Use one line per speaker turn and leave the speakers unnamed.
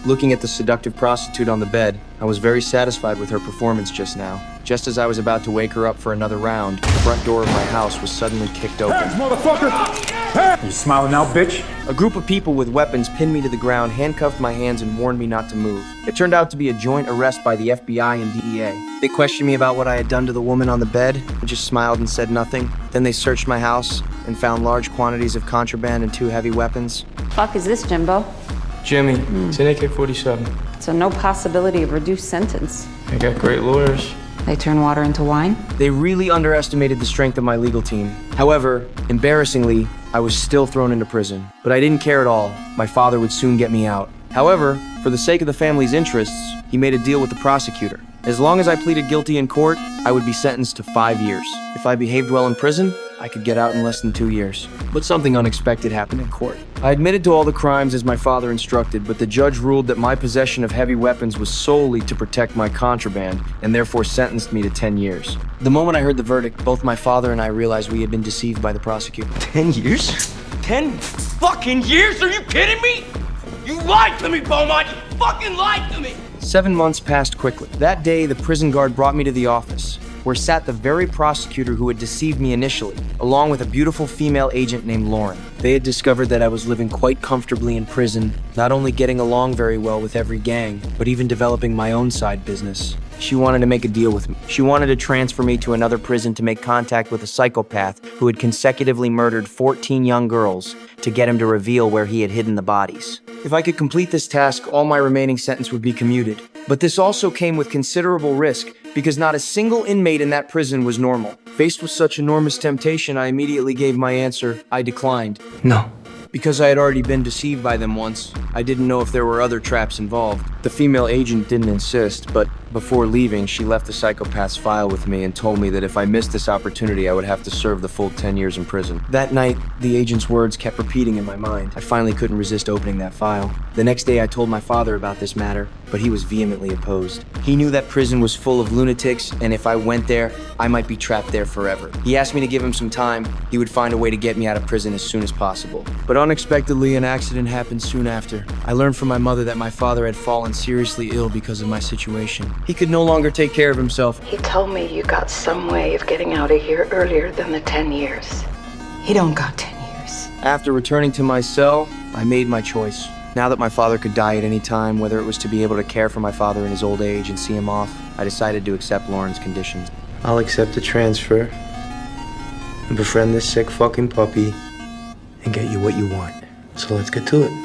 Looking at the seductive prostitute on the bed, I was very satisfied with her performance just now. Just as I was about to wake her up for another round, the front door of my house was suddenly kicked open.
Hands, motherfucker! You smiling now, bitch?
A group of people with weapons pinned me to the ground, handcuffed my hands, and warned me not to move. It turned out to be a joint arrest by the FBI and DEA. They questioned me about what I had done to the woman on the bed. I just smiled and said nothing. Then they searched my house and found large quantities of contraband and 2 heavy weapons.
Fuck is this, Jimbo?
Jimmy, it's an AK-47.
So no possibility of reduced sentence.
I got great lawyers.
They turn water into wine?
They really underestimated the strength of my legal team. However, embarrassingly, I was still thrown into prison. But I didn't care at all. My father would soon get me out. However, for the sake of the family's interests, he made a deal with the prosecutor. As long as I pleaded guilty in court, I would be sentenced to 5 years. If I behaved well in prison, I could get out in less than 2 years. But something unexpected happened in court. I admitted to all the crimes as my father instructed, but the judge ruled that my possession of heavy weapons was solely to protect my contraband, and therefore sentenced me to 10 years. The moment I heard the verdict, both my father and I realized we had been deceived by the prosecutor.
10 years? 10 fucking years? Are you kidding me? You lied to me, Beaumont! You fucking lied to me!
7 months passed quickly. That day, the prison guard brought me to the office, where sat the very prosecutor who had deceived me initially, along with a beautiful female agent named Lauren. They had discovered that I was living quite comfortably in prison, not only getting along very well with every gang, but even developing my own side business. She wanted to make a deal with me. She wanted to transfer me to another prison to make contact with a psychopath who had consecutively murdered 14 young girls to get him to reveal where he had hidden the bodies. If I could complete this task, all my remaining sentence would be commuted. But this also came with considerable risk, because not a single inmate in that prison was normal. Faced with such enormous temptation, I immediately gave my answer. I declined.
No.
Because I had already been deceived by them once, I didn't know if there were other traps involved. The female agent didn't insist, but before leaving, she left the psychopath's file with me and told me that if I missed this opportunity, I would have to serve the full 10 years in prison. That night, the agent's words kept repeating in my mind. I finally couldn't resist opening that file. The next day, I told my father about this matter, but he was vehemently opposed. He knew that prison was full of lunatics, and if I went there, I might be trapped there forever. He asked me to give him some time. He would find a way to get me out of prison as soon as possible. But unexpectedly, an accident happened soon after. I learned from my mother that my father had fallen seriously ill because of my situation. He could no longer take care of himself.
He told me you got some way of getting out of here earlier than the 10 years. He don't got 10 years.
After returning to my cell, I made my choice. Now that my father could die at any time, whether it was to be able to care for my father in his old age and see him off, I decided to accept Lauren's conditions.
I'll accept the transfer and befriend this sick fucking puppy and get you what you want. So let's get to it.